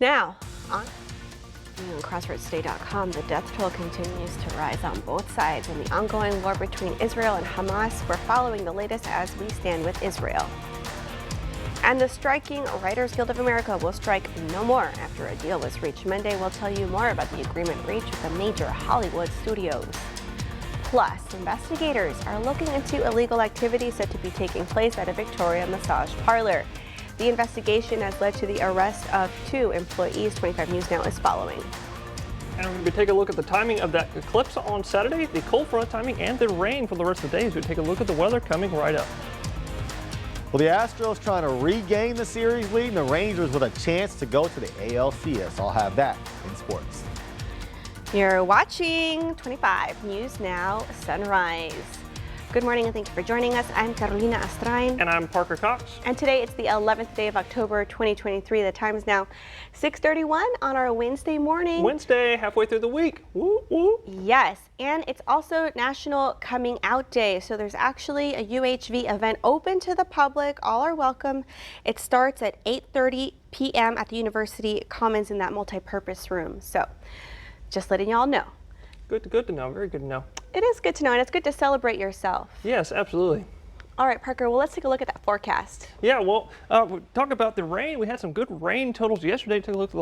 Now, on CrossroadsToday.com, the death toll continues to rise on both sides in the ongoing war between Israel and Hamas. We're following the latest as we stand with Israel. And the striking Writers Guild of America will strike no more after a deal was reached Monday. We'll tell you more about the agreement reached with the major Hollywood studios. Plus, investigators are looking into illegal activity said to be taking place at a Victoria massage parlor. The investigation has led to the arrest of 2 employees. 25 News Now is following. And we're going to take a look at the timing of that eclipse on Saturday, the cold front timing, and the rain for the rest of the day as we take a look at the weather coming right up. Well, the Astros trying to regain the series lead, and the Rangers with a chance to go to the ALCS. I'll have that in sports. You're watching 25 News Now Sunrise. Good morning and thank you for joining us. I'm Carolina Astrain. And I'm Parker Cox. And today it's the 11th day of October 2023. The time is now 6:31 on our Wednesday morning. Wednesday, halfway through the week. Woo, woo. Yes, and it's also National Coming Out Day. So there's actually a UHV event open to the public. All are welcome. It starts at 8:30 p.m. at the University Commons in that multi-purpose room. So just letting y'all know. Good to know. Very good to know. It is good to know, and it's good to celebrate yourself. Yes, absolutely. All right, Parker, well, let's take a look at that forecast. Yeah, well, we'll talk about the rain. We had some good rain totals yesterday. Take a look at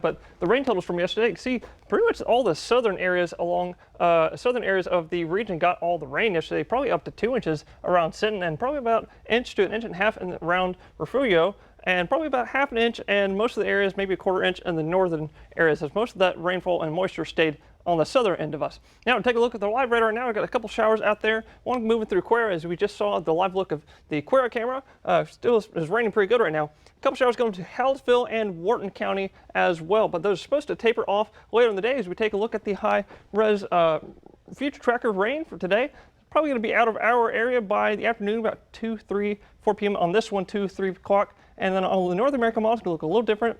but the rain totals from yesterday. You can see pretty much all the southern areas southern areas of the region got all the rain yesterday, probably up to 2 inches around Sinton, and probably about an inch to an inch and a half around Refugio, and probably about half an inch, and most of the areas, maybe a quarter inch in the northern areas, as most of that rainfall and moisture stayed on the southern end of us. Now, take a look at the live radar now. We've got a couple showers out there. One moving through Quara, as we just saw the live look of the Quara camera. Still is raining pretty good right now. A couple showers going to Hallettsville and Wharton County as well, but those are supposed to taper off later in the day as we take a look at the high-res future tracker rain for today. Probably going to be out of our area by the afternoon, about 2, 3, 4 p.m. on this one, 2, 3 o'clock. And then on the North American model, it's going to look a little different.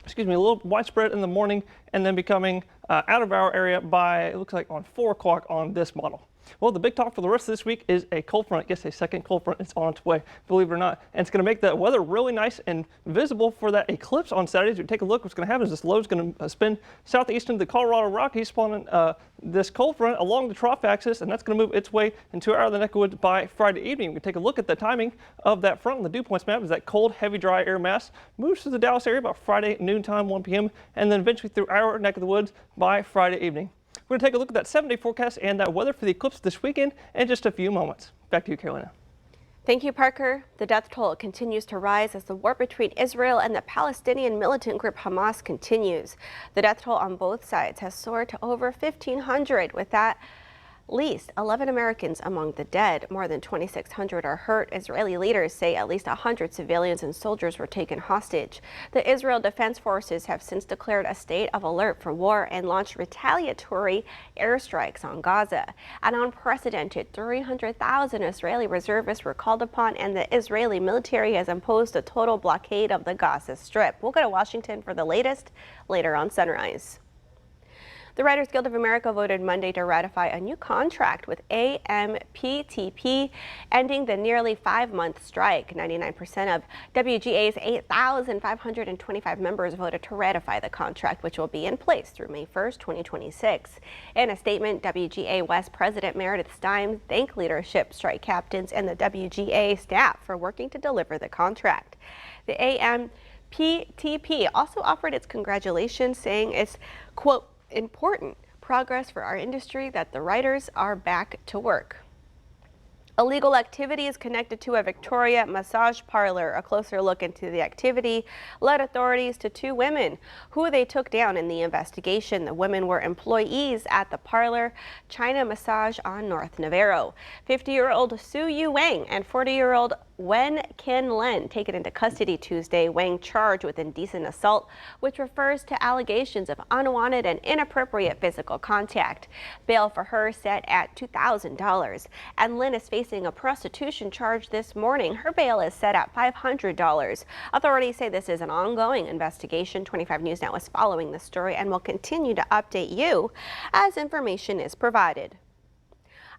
A little widespread in the morning, and then becoming out of our area by, it looks like, on 4 o'clock on this model. Well, the big talk for the rest of this week is a cold front. Yes, a second cold front is on its way, believe it or not. And it's going to make the weather really nice and visible for that eclipse on Saturday. As we take a look, what's going to happen is this low is going to spin southeast into the Colorado Rockies, spawning this cold front along the trough axis, and that's going to move its way into our neck of the woods by Friday evening. We can take a look at the timing of that front on the dew points map as that cold, heavy, dry air mass moves through the Dallas area about Friday noontime, 1 p.m., and then eventually through our neck of the woods by Friday evening. We're going to take a look at that 7-day forecast and that weather for the eclipse this weekend in just a few moments. Back to you, Carolina. Thank you, Parker. The death toll continues to rise as the war between Israel and the Palestinian militant group Hamas continues. The death toll on both sides has soared to over 1,500, with at least 11 Americans among the dead. More than 2,600 are hurt. Israeli leaders say at least 100 civilians and soldiers were taken hostage. The Israel Defense Forces have since declared a state of alert for war and launched retaliatory airstrikes on Gaza. An unprecedented 300,000 Israeli reservists were called upon, and the Israeli military has imposed a total blockade of the Gaza Strip. We'll go to Washington for the latest later on Sunrise. The Writers Guild of America voted Monday to ratify a new contract with AMPTP, ending the nearly 5-month strike. 99% of WGA's 8,525 members voted to ratify the contract, which will be in place through May 1st, 2026. In a statement, WGA West President Meredith Stein thanked leadership, strike captains, and the WGA staff for working to deliver the contract. The AMPTP also offered its congratulations, saying it's, quote, important progress for our industry that the writers are back to work. Illegal activity is connected to a Victoria massage parlor. A closer look into the activity led authorities to 2 women who they took down in the investigation. The women were employees at the parlor, China Massage on North Navarro. 50-year-old Su Yu Wang and 40-year-old Wen Kin Len taken into custody Tuesday. Wang charged with indecent assault, which refers to allegations of unwanted and inappropriate physical contact. Bail for her set at $2,000. And Lin is facing a prostitution charge this morning. Her bail is set at $500. Authorities say this is an ongoing investigation. 25 News Now is following the story and will continue to update you as information is provided.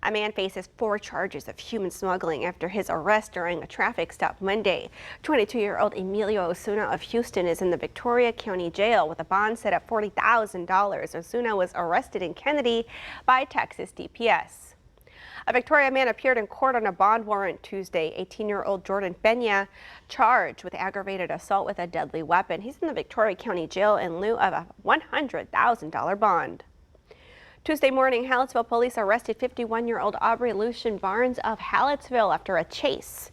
A man faces 4 charges of human smuggling after his arrest during a traffic stop Monday. 22-year-old Emilio Osuna of Houston is in the Victoria County Jail with a bond set at $40,000. Osuna was arrested in Kennedy by Texas DPS. A Victoria man appeared in court on a bond warrant Tuesday. 18-year-old Jordan Pena charged with aggravated assault with a deadly weapon. He's in the Victoria County Jail in lieu of a $100,000 bond. Tuesday morning, Hallettsville police arrested 51-year-old Aubrey Lucian Barnes of Hallettsville after a chase.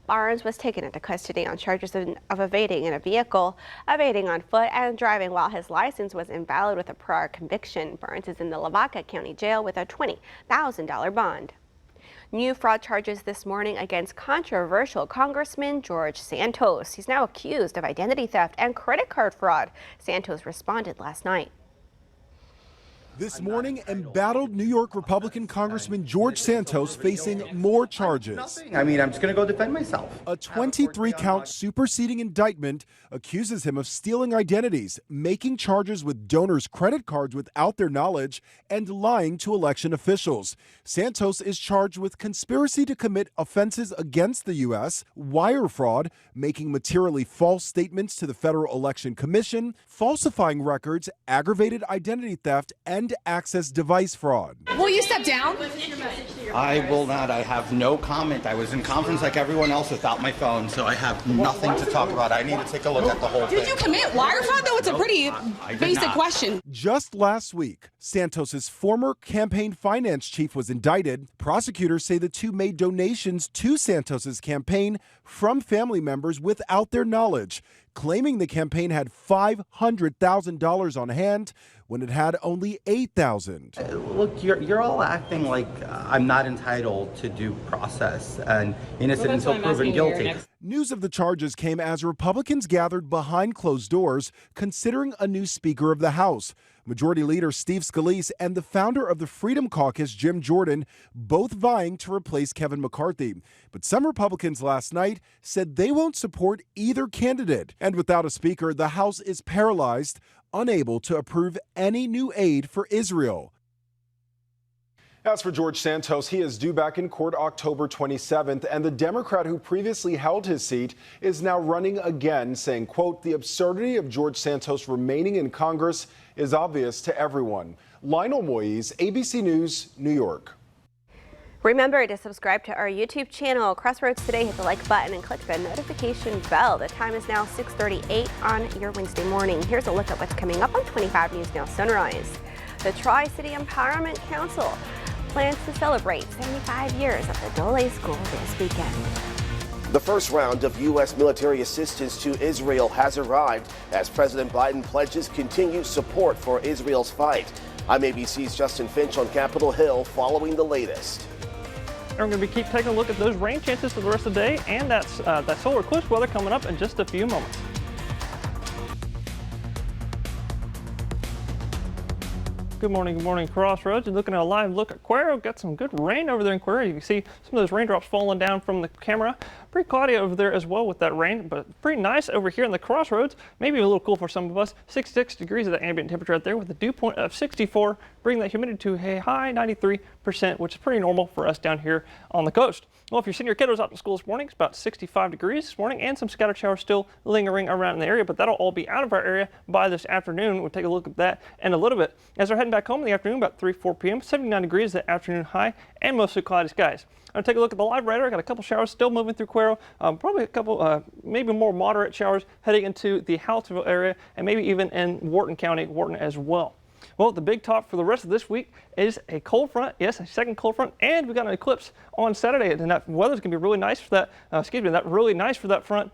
Barnes was taken into custody on charges of evading in a vehicle, evading on foot, and driving while his license was invalid with a prior conviction. Barnes is in the Lavaca County Jail with a $20,000 bond. New fraud charges this morning against controversial Congressman George Santos. He's now accused of identity theft and credit card fraud. Santos responded last night. This morning, embattled New York Republican Congressman George Santos facing more charges. I mean, I'm just going to go defend myself. A 23-count superseding indictment accuses him of stealing identities, making charges with donors' credit cards without their knowledge, and lying to election officials. Santos is charged with conspiracy to commit offenses against the U.S., wire fraud, making materially false statements to the Federal Election Commission, falsifying records, aggravated identity theft, and access device fraud. Will you step down? I will not. I have no comment. I was in conference like everyone else without my phone, so I have nothing to talk about. I need to take a look at the whole thing. Did you commit wire fraud, though? It's a pretty basic question. Just last week, Santos's former campaign finance chief was indicted. Prosecutors say the two made donations to Santos's campaign from family members without their knowledge, claiming the campaign had $500,000 on hand when it had only $8,000. Look, you're all acting like I'm not entitled to due process and innocent until proven guilty. News of the charges came as Republicans gathered behind closed doors, considering a new Speaker of the House. Majority Leader Steve Scalise and the founder of the Freedom Caucus, Jim Jordan, both vying to replace Kevin McCarthy. But some Republicans last night said they won't support either candidate. And without a speaker, the House is paralyzed, unable to approve any new aid for Israel. As for George Santos, he is due back in court October 27th, and the Democrat who previously held his seat is now running again, saying, quote, the absurdity of George Santos remaining in Congress is obvious to everyone. Lionel Moise, ABC News, New York. Remember to subscribe to our YouTube channel, Crossroads Today. Hit the like button and click the notification bell. The time is now 6:38 on your Wednesday morning. Here's a look at what's coming up on 25 News Now Sunrise. The Tri-City Empowerment Council plans to celebrate 75 years of the Dole School this weekend. The first round of U.S. military assistance to Israel has arrived as President Biden pledges continued support for Israel's fight. I'm ABC's Justin Finch on Capitol Hill following the latest. And we're going to keep taking a look at those rain chances for the rest of the day and that solar eclipse weather coming up in just a few moments. Good morning, Crossroads. And looking at a live look at Cuero, got some good rain over there in Cuero. You can see some of those raindrops falling down from the camera. Pretty cloudy over there as well with that rain, but pretty nice over here in the Crossroads. Maybe a little cool for some of us. 66 degrees of the ambient temperature out there with a dew point of 64, bringing that humidity to a high 93%, which is pretty normal for us down here on the coast. Well, if you're sending your kiddos out to school this morning, it's about 65 degrees this morning and some scattered showers still lingering around in the area, but that'll all be out of our area by this afternoon. We'll take a look at that in a little bit. As we're heading back home in the afternoon, about 3-4 p.m., 79 degrees the afternoon high and mostly cloudy skies. I'm going to take a look at the live radar. I got a couple showers still moving through Cuero, probably a couple, maybe more moderate showers heading into the Hallettsville area and maybe even in Wharton County, Wharton as well. Well, the big talk for the rest of this week is a cold front, yes, a second cold front, and we got an eclipse on Saturday, and that weather's going to be really nice for that, really nice for that front,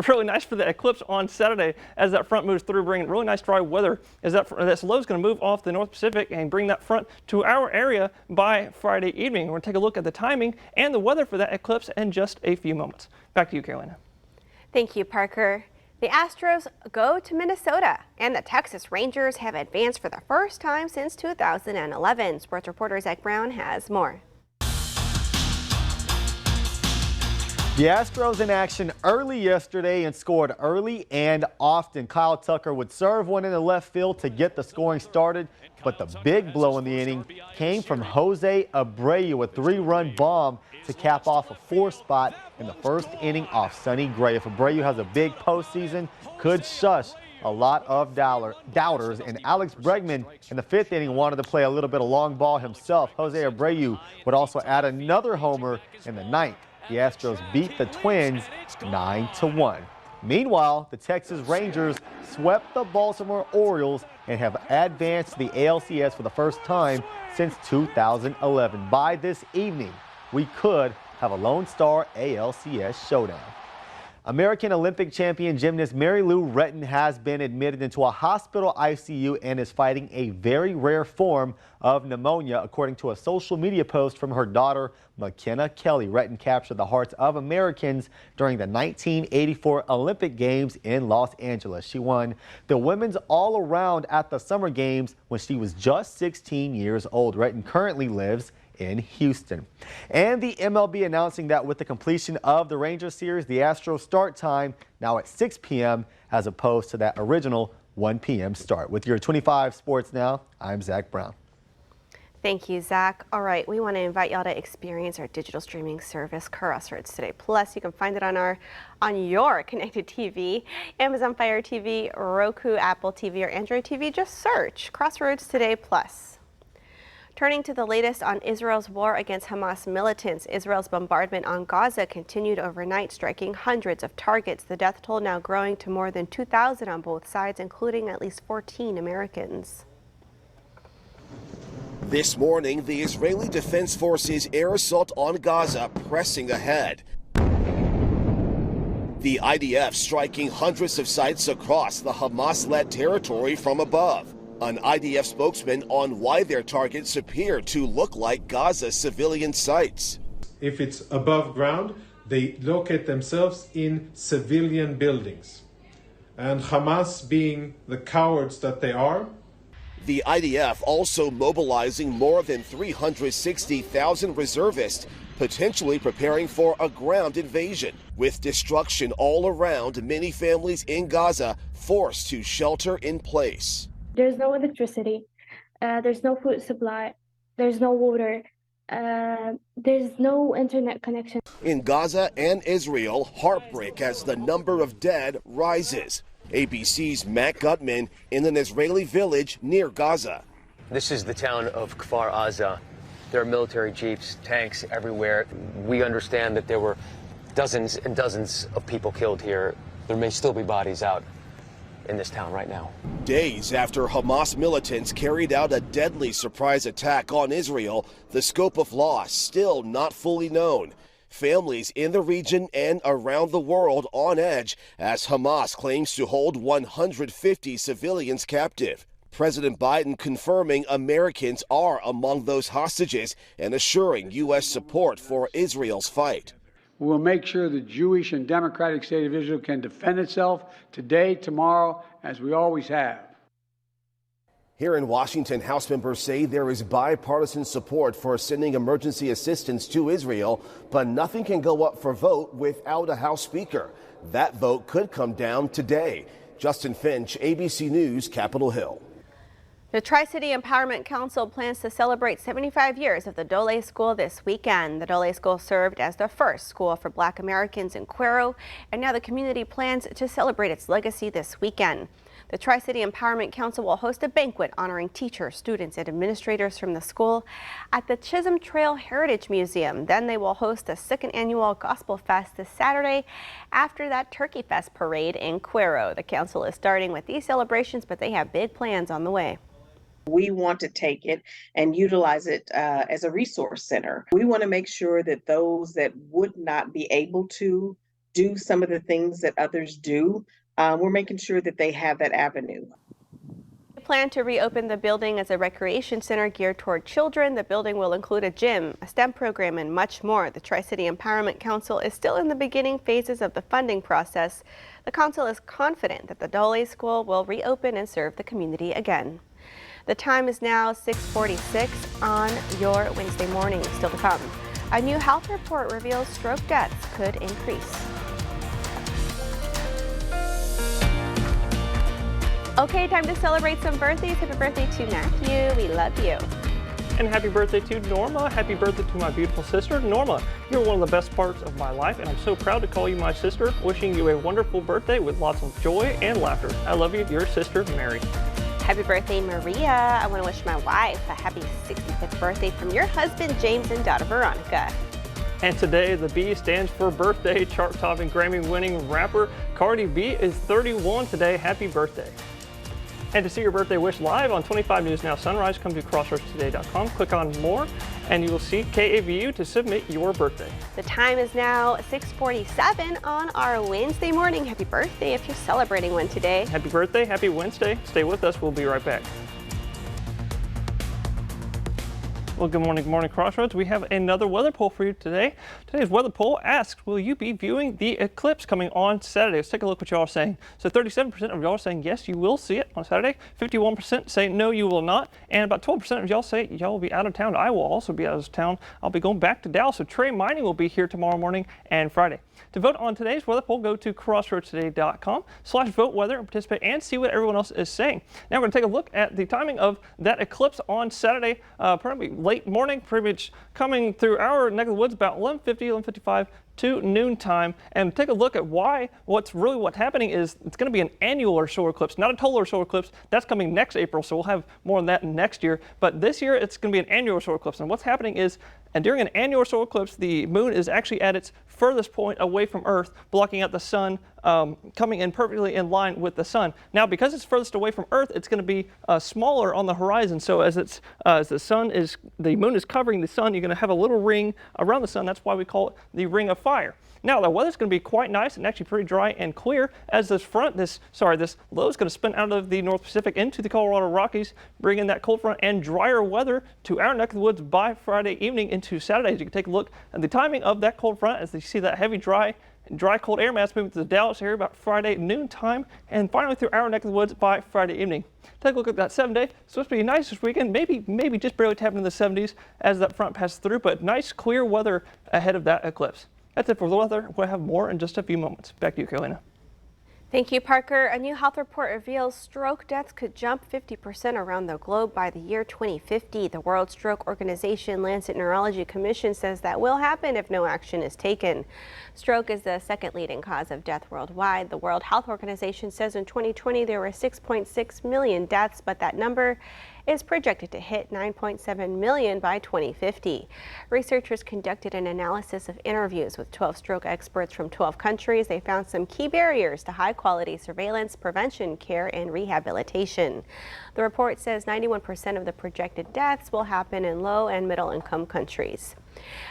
really nice for the eclipse on Saturday as that front moves through, bringing really nice dry weather as that low is going to move off the North Pacific and bring that front to our area by Friday evening. We're going to take a look at the timing and the weather for that eclipse in just a few moments. Back to you, Carolina. Thank you, Parker. The Astros go to Minnesota, and the Texas Rangers have advanced for the first time since 2011. Sports reporter Zach Brown has more. The Astros in action early yesterday and scored early and often. Kyle Tucker would serve one in the left field to get the scoring started, but the big blow in the inning came from Jose Abreu, a 3-run bomb to cap off a 4 spot in the first inning off Sonny Gray. If Abreu has a big postseason, could shush a lot of doubters. And Alex Bregman in the 5th inning wanted to play a little bit of long ball himself. Jose Abreu would also add another homer in the 9th. The Astros beat the Twins 9-1. Meanwhile, the Texas Rangers swept the Baltimore Orioles and have advanced to the ALCS for the first time since 2011. By this evening, we could have a Lone Star ALCS showdown. American Olympic champion gymnast Mary Lou Retton has been admitted into a hospital ICU and is fighting a very rare form of pneumonia, according to a social media post from her daughter, McKenna Kelly. Retton captured the hearts of Americans during the 1984 Olympic Games in Los Angeles. She won the women's all-around at the Summer Games when she was just 16 years old. Retton currently lives in Houston. And the MLB announcing that with the completion of the Rangers series, the Astros start time now at 6 p.m. as opposed to that original 1 p.m. start. With your 25 Sports Now, I'm Zach Brown. Thank you, Zach. All right, we want to invite y'all to experience our digital streaming service, Crossroads Today Plus. You can find it on your connected TV, Amazon Fire TV, Roku, Apple TV, or Android TV. Just search Crossroads Today Plus. Turning to the latest on Israel's war against Hamas militants, Israel's bombardment on Gaza continued overnight, striking hundreds of targets. The death toll now growing to more than 2,000 on both sides, including at least 14 Americans. This morning, the Israeli Defense Forces air assault on Gaza pressing ahead. The IDF striking hundreds of sites across the Hamas-led territory from above. An IDF spokesman on why their targets appear to look like Gaza civilian sites. If it's above ground, they locate themselves in civilian buildings. And Hamas, being the cowards that they are, the IDF also mobilizing more than 360,000 reservists, potentially preparing for a ground invasion. With destruction all around, many families in Gaza forced to shelter in place. There's no electricity, there's no food supply, there's no water, there's no internet connection. In Gaza and Israel, heartbreak as the number of dead rises. ABC's Matt Gutman in an Israeli village near Gaza. This is the town of Kfar Aza. There are military jeeps, tanks everywhere. We understand that there were dozens and dozens of people killed here. There may still be bodies out in this town right now. Days after Hamas militants carried out a deadly surprise attack on Israel, the scope of loss still not fully known. Families in the region and around the world on edge as Hamas claims to hold 150 civilians captive. President Biden confirming Americans are among those hostages and assuring U.S. support for Israel's fight. We will make sure the Jewish and democratic state of Israel can defend itself today, tomorrow, as we always have. Here in Washington, House members say there is bipartisan support for sending emergency assistance to Israel, but nothing can go up for vote without a House Speaker. That vote could come down today. Justin Finch, ABC News, Capitol Hill. The Tri-City Empowerment Council plans to celebrate 75 years of the Dole School this weekend. The Dole School served as the first school for Black Americans in Cuero, and now the community plans to celebrate its legacy this weekend. The Tri-City Empowerment Council will host a banquet honoring teachers, students, and administrators from the school at the Chisholm Trail Heritage Museum. Then they will host the second annual Gospel Fest this Saturday after that Turkey Fest parade in Cuero. The council is starting with these celebrations, but they have big plans on the way. We want to take it and utilize it as a resource center. We want to make sure that those that would not be able to do some of the things that others do, we're making sure that they have that avenue. We plan to reopen the building as a recreation center geared toward children. The building will include a gym, a STEM program, and much more. The Tri-City Empowerment Council is still in the beginning phases of the funding process. The council is confident that the Dole School will reopen and serve the community again. The time is now 6:46 on your Wednesday morning. Still to come. A new health report reveals stroke deaths could increase. Okay, time to celebrate some birthdays. Happy birthday to Matthew. We love you. And happy birthday to Norma. Happy birthday to my beautiful sister, Norma. You're one of the best parts of my life, and I'm so proud to call you my sister. Wishing you a wonderful birthday with lots of joy and laughter. I love you, your sister, Mary. Happy birthday, Maria. I want to wish my wife a happy 65th birthday from your husband, James, and daughter, Veronica. And today, the B stands for birthday. Chart-topping, Grammy-winning rapper Cardi B is 31 today. Happy birthday. And to see your birthday wish live on 25 News Now Sunrise, come to crossroadstoday.com, click on more, and you will see KAVU to submit your birthday. The time is now 6:47 on our Wednesday morning. Happy birthday if you're celebrating one today. Happy birthday, happy Wednesday. Stay with us, we'll be right back. Well, good morning, Crossroads. We have another weather poll for you today. Today's weather poll asks, will you be viewing the eclipse coming on Saturday? Let's take a look what y'all are saying. So 37% of y'all are saying yes, you will see it on Saturday. 51% say no, you will not. And about 12% of y'all say y'all will be out of town. I will also be out of town. I'll be going back to Dallas. So Trey Mining will be here tomorrow morning and Friday. To vote on today's weather poll, go to crossroadstoday.com/vote-weather and participate and see what everyone else is saying. Now we're going to take a look at the timing of that eclipse on Saturday, probably late morning, pretty much coming through our neck of the woods about 11:50, 11:55 to noontime, and take a look at what's happening is it's going to be an annular solar eclipse, not a total solar eclipse. That's coming next April, so we'll have more on that next year. But this year, it's going to be an annular solar eclipse. And what's happening is, and during an annular solar eclipse, the moon is actually at its furthest point away from Earth, blocking out the sun, coming in perfectly in line with the sun. Now, because it's furthest away from Earth, it's going to be smaller on the horizon. So as the moon is covering the sun, you're going to have a little ring around the sun. That's why we call it the ring of fire. Now, the weather's going to be quite nice and actually pretty dry and clear as this low is going to spin out of the North Pacific into the Colorado Rockies, bringing that cold front and drier weather to our neck of the woods by Friday evening into Saturday. As you can take a look at the timing of that cold front as you see that heavy, dry cold air mass moving to the Dallas area about Friday noontime, and finally through our neck of the woods by Friday evening. Take a look at that 7-day. It's supposed to be nice this weekend, maybe just barely tapping in the 70s as that front passes through, but nice clear weather ahead of that eclipse. That's it for the weather. We'll have more in just a few moments. Back to you, Carolina. Thank you, Parker. A new health report reveals stroke deaths could jump 50% around the globe by the year 2050. The World Stroke Organization Lancet Neurology Commission says that will happen if no action is taken. Stroke is the second leading cause of death worldwide. The World Health Organization says in 2020 there were 6.6 million deaths, but that number is projected to hit 9.7 million by 2050. Researchers conducted an analysis of interviews with 12 stroke experts from 12 countries. They found some key barriers to high-quality surveillance, prevention, care, and rehabilitation. The report says 91% of the projected deaths will happen in low and middle-income countries.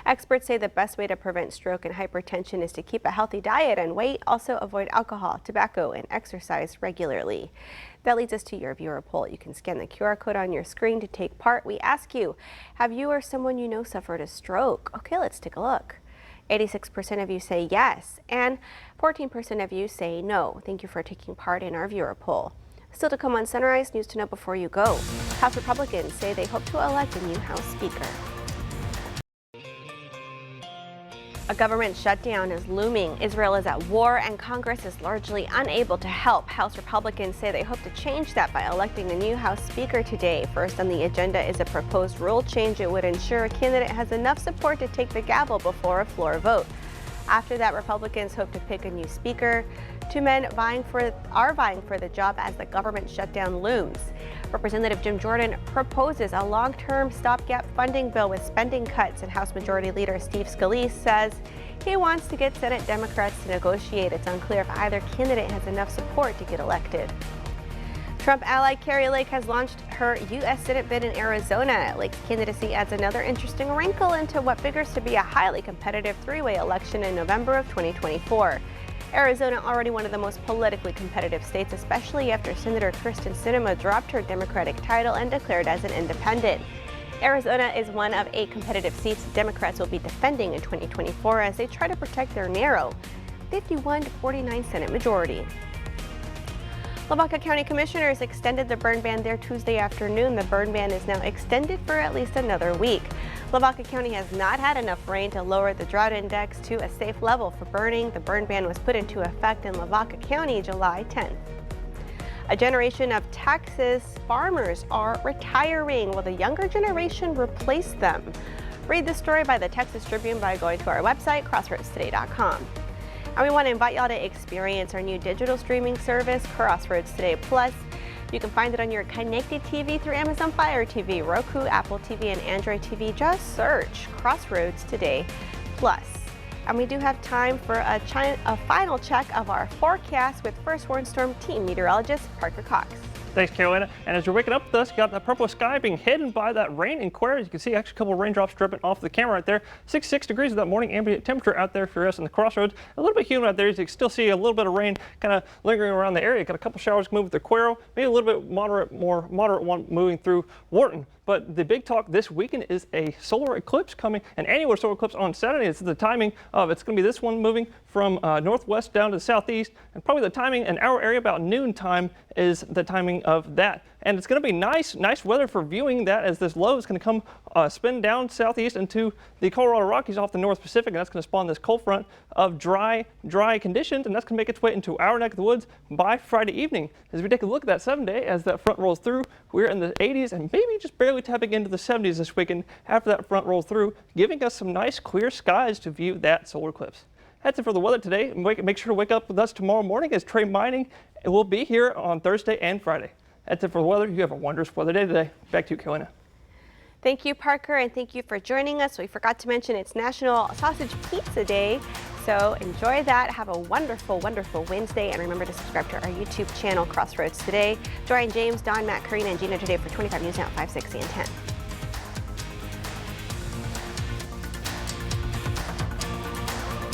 Experts say the best way to prevent stroke and hypertension is to keep a healthy diet and weight, also avoid alcohol, tobacco, and exercise regularly. That leads us to your viewer poll. You can scan the QR code on your screen to take part. We ask you, have you or someone you know suffered a stroke? Okay, let's take a look. 86% of you say yes, and 14% of you say no. Thank you for taking part in our viewer poll. Still to come on Sunrise, news to know before you go. House Republicans say they hope to elect a new House Speaker. A government shutdown is looming. Israel is at war and Congress is largely unable to help. House Republicans say they hope to change that by electing a new House Speaker today. First on the agenda is a proposed rule change. It would ensure a candidate has enough support to take the gavel before a floor vote. After that, Republicans hope to pick a new speaker. Two men are vying for the job as the government shutdown looms. Representative Jim Jordan proposes a long-term stopgap funding bill with spending cuts, and House Majority Leader Steve Scalise says he wants to get Senate Democrats to negotiate. It's unclear if either candidate has enough support to get elected. Trump ally Kari Lake has launched her U.S. Senate bid in Arizona. Lake's candidacy adds another interesting wrinkle into what figures to be a highly competitive three-way election in November of 2024. Arizona already one of the most politically competitive states, especially after Senator Kyrsten Sinema dropped her Democratic title and declared as an independent. Arizona is one of 8 competitive seats Democrats will be defending in 2024 as they try to protect their narrow 51-49 Senate majority. Lavaca County Commissioners extended the burn ban there Tuesday afternoon. The burn ban is now extended for at least another week. Lavaca County has not had enough rain to lower the drought index to a safe level for burning. The burn ban was put into effect in Lavaca County July 10th. A generation of Texas farmers are retiring. Will the younger generation replace them? Read the story by the Texas Tribune by going to our website, crossroadstoday.com. And we want to invite y'all to experience our new digital streaming service, Crossroads Today Plus. You can find it on your connected TV through Amazon Fire TV, Roku, Apple TV, and Android TV. Just search Crossroads Today Plus. And we do have time for a final check of our forecast with First Warn Storm Team meteorologist Parker Cox. Thanks, Carolina. And as you're waking up with us, you got that purple sky being hidden by that rain and clear. You can see actually a couple of raindrops dripping off the camera right there. 66 degrees of that morning ambient temperature out there for us in the Crossroads. A little bit humid out there. You can still see a little bit of rain kind of lingering around the area. Got a couple showers moving through Cuero, maybe a little bit more moderate one moving through Wharton. But the big talk this weekend is a solar eclipse coming, an annular solar eclipse on Saturday. It's the timing of, it's going to be this one moving from northwest down to the southeast, and probably the timing in our area about noon time is the timing of that. And it's going to be nice weather for viewing that, as this low is going to come spin down southeast into the Colorado Rockies off the North Pacific, and that's going to spawn this cold front of dry conditions, and that's going to make its way into our neck of the woods by Friday evening. As we take a look at that 7-day, as that front rolls through, we're in the 80s and maybe just barely tapping into the 70s this weekend after that front rolls through, giving us some nice clear skies to view that solar eclipse. That's it for the weather today. Make sure to wake up with us tomorrow morning as Trey Mining will be here on Thursday and Friday. That's it for the weather. You have a wondrous weather day today. Back to you, Carolina. Thank you, Parker, and thank you for joining us. We forgot to mention it's National Sausage Pizza Day, so enjoy that. Have a wonderful, wonderful Wednesday, and remember to subscribe to our YouTube channel, Crossroads Today. Join James, Don, Matt, Karina, and Gina today for 25 News Now at 5, 6, and 10.